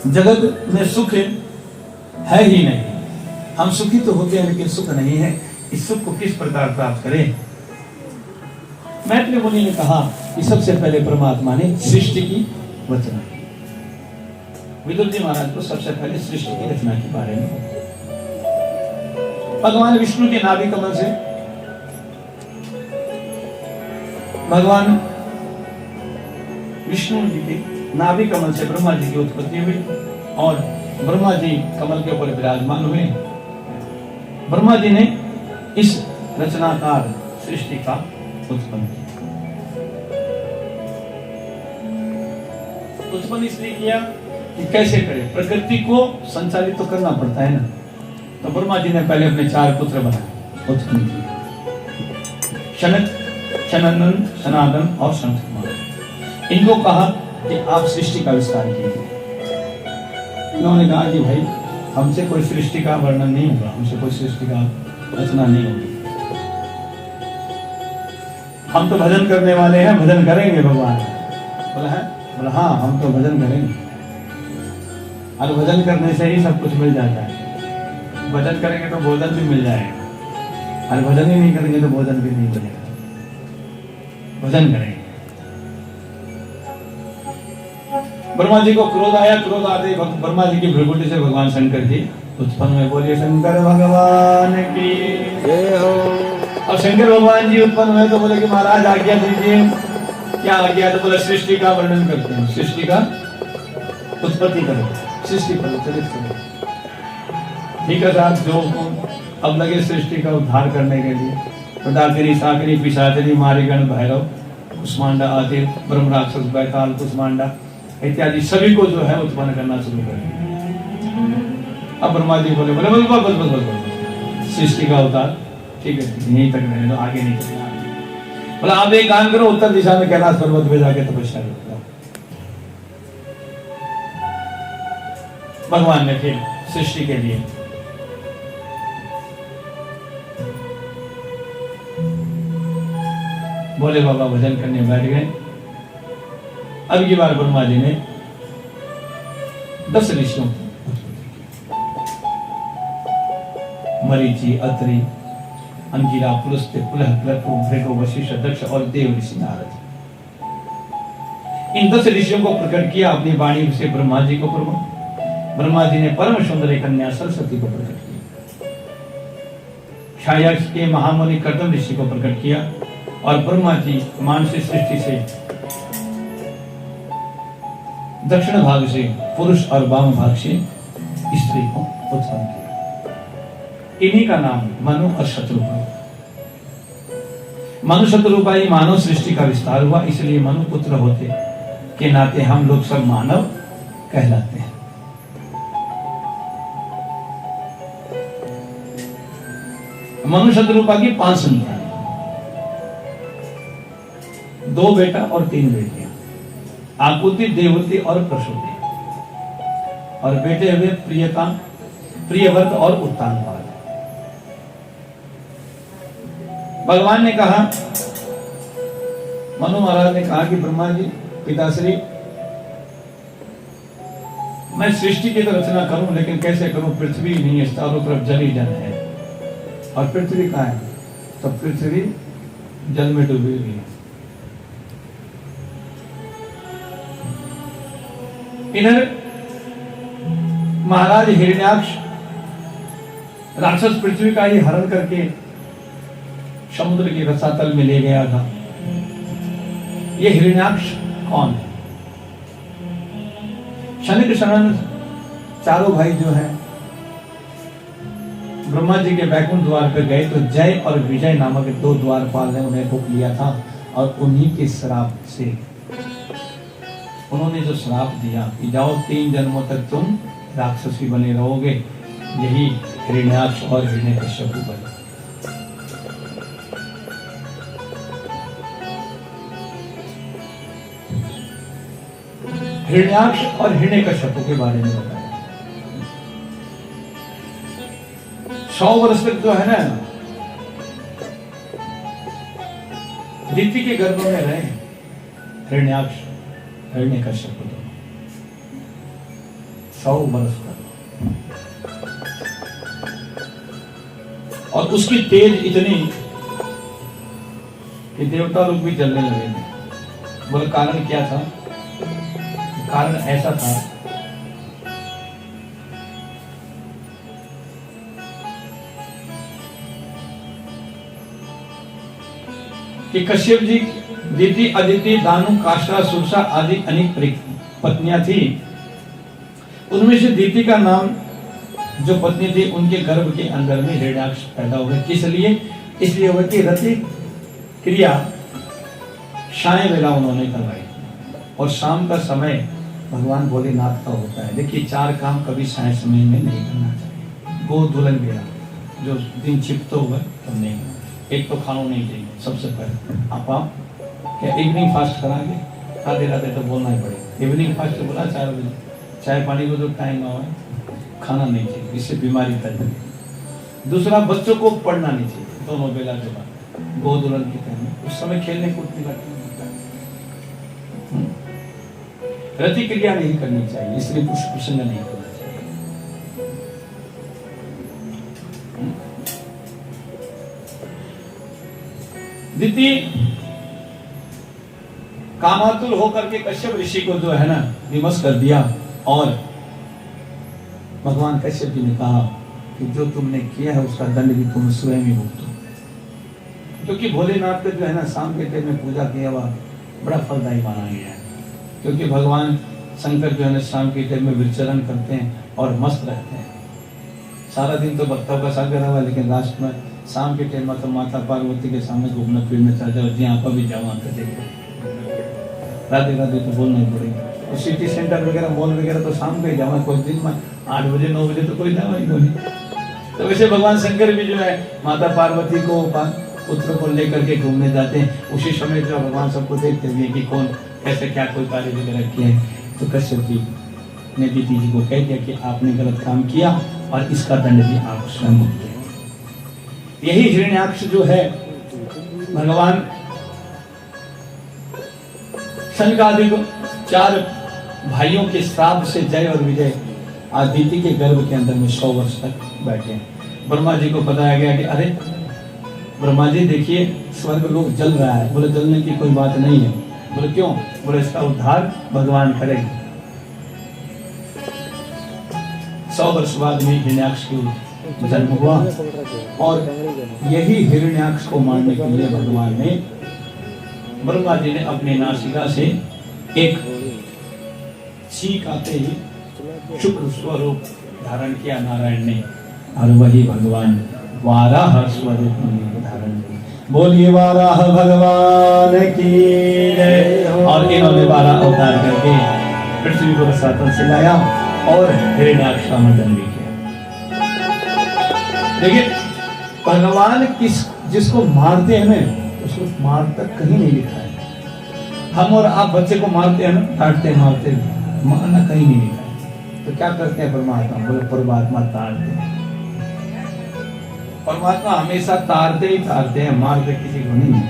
जगत में सुख है ही नहीं। हम सुखी तो होते हैं लेकिन सुख नहीं है। इस सुख को किस प्रकार प्राप्त करें? मैत्रेय मुनि ने कहा कि सबसे पहले परमात्मा ने सृष्टि की रचना की। विदुर जी महाराज को सबसे पहले सृष्टि की रचना के बारे में भगवान विष्णु के नाभि कमल से भगवान विष्णु जी के नाभि कमल से ब्रह्मा जी की उत्पत्ति हुई और ब्रह्मा जी कमल के ऊपर विराजमान हुए। ब्रह्मा जी ने इस रचनाकार सृष्टि का उत्पन्न किया। उत्पन्न इसलिए किया कि कैसे करें, प्रकृति को संचालित तो करना पड़ता है ना। तो ब्रह्मा जी ने पहले अपने 4 पुत्र बनाए, उत्पन्न किए, शनक, शनंदन, सनातन और संतकुमार। इनको कहा कि आप सृष्टि का विस्तार कीजिए। इन्होंने कहा कि भाई हमसे कोई सृष्टि का वर्णन नहीं होगा, हमसे कोई सृष्टि का रचना नहीं होगी। हम तो भजन करने वाले हैं, भजन करेंगे भगवान। बोला है, बोला हाँ हम तो भजन करेंगे। और भजन करने से ही सब कुछ मिल जाता है। भजन करेंगे तो भोजन भी मिल जाएगा, और भजन ही नहीं करेंगे तो भोजन भी नहीं मिलेगा। भजन करेंगे। ब्रह्मा जी को क्रोध आया, क्रोध आते ब्रह्मा जी की भ्रुकुटी से भगवान शंकर जी उत्पन्न हुए। बोलिए शंकर भगवान की जय हो। और शंकर भगवान जी उत्पन्न हुए तो बोले कि महाराज आज्ञा दीजिए। क्या आज्ञा? तो बोले सृष्टि का वर्णन करते हैं, सृष्टि का उत्पत्ति करो, सृष्टि करो, चरित करो। ठीक है साहब, जो अब लगे सृष्टि का उद्धार करने के लिए। तो डाकरी, साकरी, पिशाचरी, मारिगण, भैरव, कुष्मांडा आदि, ब्रह्म राक्षस, बैताल, कुष्मांडा इत्यादि सभी को जो है उत्पन्न करना शुरू कर दिया। अब ब्रह्मा जी बोले बोले बस बस बस बस सृष्टि का अवतार ठीक है, यहीं तक रहने दो, आगे नहीं चलना। बोला आप एक काम करो, उत्तर दिशा में कैलाश पर्वत पे जाके तपस्या करो। भगवान ने फिर सृष्टि के लिए बोले बाबा भजन करने बैठ गए। अब की बार ब्रह्मा जी ने 10 ऋषियों मरीचि, अत्रि, अंगिरा, पुलस्त्य, पुलह, प्लवु, भृगु, वशिष्ठ, दक्ष और देव ऋषि नारद, इन 10 ऋषियों को प्रकट किया अपनी वाणी से। ब्रह्मा जी को ब्रह्मा जी ने परम सुंदर कन्या सरस्वती को प्रकट किया। क्षायक्ष के महामुनि कर्दम ऋषि को प्रकट किया और ब्रह्मा जी मानसिक सृष्टि से दक्षिण भाग से पुरुष और वाम भाग से स्त्री को उत्पन्न किया। इन्हीं का नाम मनु और शत्रुपा। मनु शत्रुपा ही मानव सृष्टि का विस्तार हुआ, इसलिए मनु पुत्र होते के नाते हम लोग सब मानव कहलाते हैं। मनु शत्रुपा की 5 संतान, 2 बेटा और 3 बेटियां, आकुति, देवती और प्रसूति। और बेटे हुए प्रियता, प्रियव्रत और उत्तानपाद। भगवान ने कहा, मनु महाराज ने कहा कि ब्रह्मा जी पिताश्री, मैं सृष्टि की तो रचना करूं लेकिन कैसे करूं? पृथ्वी नहीं है, चारों तरफ जल ही जल है। और पृथ्वी कहाँ है? तो पृथ्वी जल में डूबी हुई है। इधर महाराज हिरण्याक्ष राक्षस पृथ्वी का ही हरण करके समुद्र के रसातल में ले गया था। ये हिरण्याक्ष कौन है? शनिक शनन चारों भाई जो हैं ब्रह्मा जी के वैकुंठ द्वार पर गए तो जय और विजय नामक 2 द्वारपाल ने उन्हें रोक लिया था। और उन्हीं के श्राप से उन्होंने जो श्राप दिया कि जाओ 3 जन्मों तक तुम राक्षसी बने रहोगे, यही हिरण्याक्ष और हिरण्यकश्यप बने। हिरण्याक्ष और हिरण्यकश्यप के बारे में बताया। 100 वर्ष तक जो है ना दिति के गर्भ में रहे हिरण्याक्ष, हिरण्यकश्यप। 100 वर्ष तक। और उसकी तेज इतनी कि देवता लोग भी जलने लगे थे। बोले कारण क्या था? कारण ऐसा था कि कश्यप जी दीति, अदिति, दानु, काष्ठा, सुरसा आदि अनेक पत्नियां थी। उनमें से दीति का नाम जो पत्नी थी, उनके गर्भ के अंदर में हिरण्याक्ष पैदा हुए। किस लिए? इसलिए हुआ कि रति क्रिया साय वेला उन्होंने करवाई और शाम का समय भगवान भोलेनाथ का होता है। देखिए 4 काम कभी साय समय में नहीं करना चाहिए। गो दुल्हन बेरा जो दिन छिपतो हुआ तब नहीं करना। एक तो खाना नहीं चाहिए सबसे पहले। आप क्या इवनिंग फास्ट कराएंगे? आधे राधे तो बोलना ही पड़ेगा। इवनिंग फास्ट तो बोला 4 बजे, चाय पानी को जो टाइम हुआ खाना नहीं चाहिए, इससे बीमारी फैल जाएगी। दूसरा, बच्चों को पढ़ना नहीं चाहिए दोनों बेला के बाद, गो दुल्हन के टाइम में। उस समय खेलने कूदने का रति क्रिया नहीं करनी चाहिए, इसलिए कुछ प्रसंग नहीं करना चाहिए। द्वितीय, कामातुर होकर के कश्यप ऋषि को जो है ना विमर्श कर दिया और भगवान कश्यप जी ने कहा कि जो तुमने किया है उसका दंड भी तुम स्वयं ही भुगतो। क्योंकि भोलेनाथ का जो है ना शाम के टाइम में पूजा किया हुआ बड़ा फलदायी माना गया है। क्योंकि भगवान शंकर जो है ना शाम के टाइम में विचरण करते हैं और मस्त रहते हैं। सारा दिन तो भक्तों का सागर हुआ, लेकिन लास्ट में शाम के टाइम में तो माता पार्वती के सामने घूमना फिरना चाहते और जहाँ पर भी जाओ वहाँ पे देखो राधे राधे तो बोलना ही पड़ेगा। और सिटी सेंटर वगैरह मॉल वगैरह तो शाम को ही जाओ, कोई दिन में 8 बजे 9 बजे तो कोई जाओ ही नहीं। तो वैसे भगवान शंकर भी जो है माता पार्वती को पुत्र को लेकर के घूमने जाते हैं। उसी समय जो भगवान सबको देखते हुए कि कौन कैसे क्या कोई कार्य वगैरह किया है। तो कश्यप जी ने दीदी जी को कह दिया कि आपने गलत काम किया और इसका दंड भी आप स्वयं भुगतें। यही हिरण्याक्ष जो है भगवान शनकादिक 4 भाइयों के श्राप से जय और विजय आदिति के गर्भ के अंदर में 100 वर्ष तक बैठे। ब्रह्मा जी को बताया गया कि अरे ब्रह्मा जी देखिए स्वर्ग लोग जल रहा है। बोले जलने की कोई बात नहीं है। बोले क्यों? बोले इसका उद्धार भगवान करेंगे। 100 वर्ष बाद में हिरण्याक्ष की जन्म हुआ और यही हिरण्याक्ष को मारने के लिए भगवान ने ब्रह्मा जी ने अपने नासिका से एक छींक आते ही शुक्र स्वरूप धारण किया नारायण ने और वही भगवान वाराह स्वरूप धारण किया। बोलिए वाराह भगवान की जय। और इन्होंने 12 अवतार करके पृथ्वी को रसातल से लाया और हिरण्याक्ष का मर्दन भी किया। देखिए भगवान जिसको मारते हैं ना उसको मार तक कहीं नहीं लिखा है। हम और आप बच्चे को मारते हैं ना, डांटते मारते, मारना कहीं नहीं लिखा है। तो क्या करते हैं परमात्मा? बोले परमात्मा तारते हैं। परमात्मा हमेशा तारते ही तारते हैं, मारते किसी को नहीं।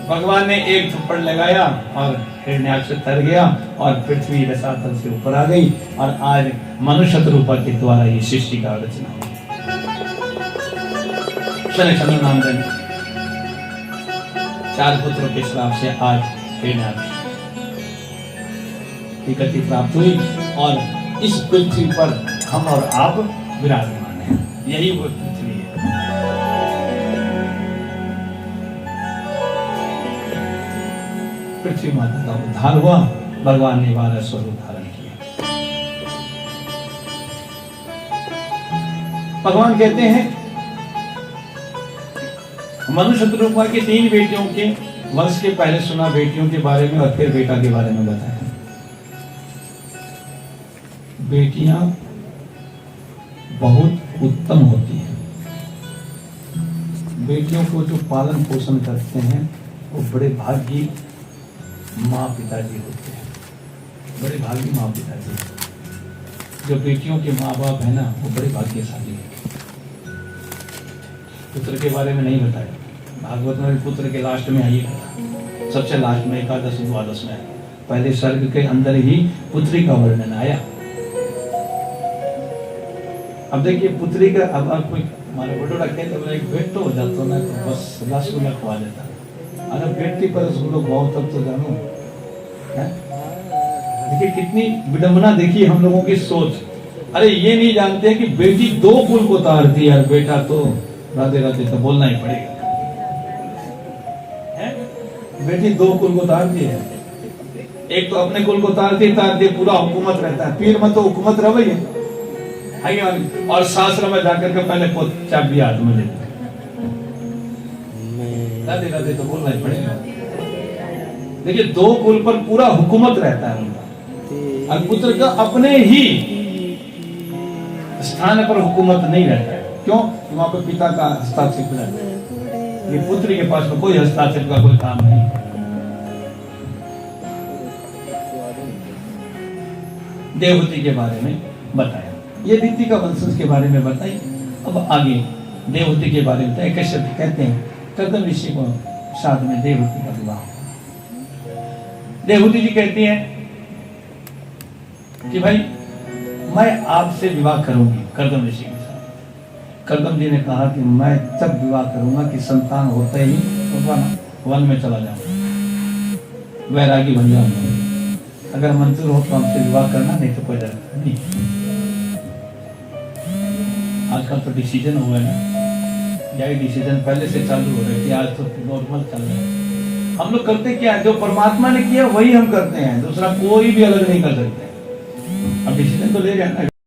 भगवान ने एक थप्पड़ लगाया और हिरण्याक्ष तर गया और पृथ्वी रसातल से ऊपर आ गई और आज मनुष्य रूपा के द्वारा ये सृष्टि का रचना हुई। नाम 4 पुत्रों के श्राप से आज हिरण्याक्ष की गति प्राप्त हुई और इस पृथ्वी पर हम और आप विराजमान हैं। यही वो पृथ्वी है। पृथ्वी माता का उद्धार हुआ, भगवान ने 12 स्वरूप धारण किया। भगवान कहते हैं मनुष्य रूपा की 3 बेटियों के वंश के पहले सुना बेटियों के बारे में और फिर बेटा के बारे में बताया। बेटियां बहुत उत्तम होती हैं। बेटियों को जो पालन पोषण करते हैं वो बड़े भाग्यी माँ पिताजी होते हैं। बड़े भाग्यी माँ पिताजी। जो बेटियों के माँ बाप है ना वो बड़े भाग्यशाली है। पुत्र के बारे में नहीं बताया, भागवत में पुत्र के लास्ट में आइए, सबसे लास्ट में एकादश द्वादश में पहले स्वर्ग के अंदर ही पुत्री का वर्णन आया। अब देखिए पुत्री का, अब आप कोई हमारे बटोरा कहते बोले एक बेट तो हो जाता ना तो बस रसगुल्ला खवा देता, अरे बेटी पर रसगुल्ला खवाओ तब तो जानो है। देखिए कितनी विडंबना, देखिए हम लोगों की सोच। अरे ये नहीं जानते कि बेटी 2 कुल को तारती है, बेटा तो राधे राधे तो बोलना ही पड़ेगा है? बेटी 2 कुल को तारती है, एक तो अपने कुल को तारती पूरा हुकूमत रहता है, पीर में तो हुकूमत रही है और शास्त्र में जाकर के पहले चाबी हाथ में लेते, राधे राधे तो बोलना ही पड़ेगा। देखिए 2 कुल पर पूरा हुकूमत रहता है उनका, और पुत्र का अपने ही स्थान पर हुकूमत नहीं रहता है। क्यों? वहां पर पिता का हस्ताक्षर रहता है, ये पुत्री के पास में कोई हस्ताक्षर का कोई काम नहीं। देवहूति के बारे में बताया, ये रीति का वंशज के बारे में बताई। अब आगे देवहूति के बारे में एक शब्द कहते हैं, कर्दम ऋषि को साथ में देवहूति का विवाह। देवहूति जी कहती हैं कि भाई मैं आपसे विवाह करूंगी कर्दम ऋषि के साथ। कर्दम जी ने कहा कि मैं तब विवाह करूंगा कि संतान होते ही वन में चला जाऊंगा, वैरागी बन जाऊंगा। अगर मंजूर हो तो हमसे विवाह करना, नहीं तो कोई डर नहीं। आजकल तो डिसीजन हुआ है ना, यही डिसीजन पहले से चालू हो रहे थे, आज तो नॉर्मल चल रहा है। हम लोग करते क्या है, जो परमात्मा ने किया वही हम करते हैं, दूसरा कोई भी अलग नहीं कर सकते। अब डिसीजन तो ले जाना।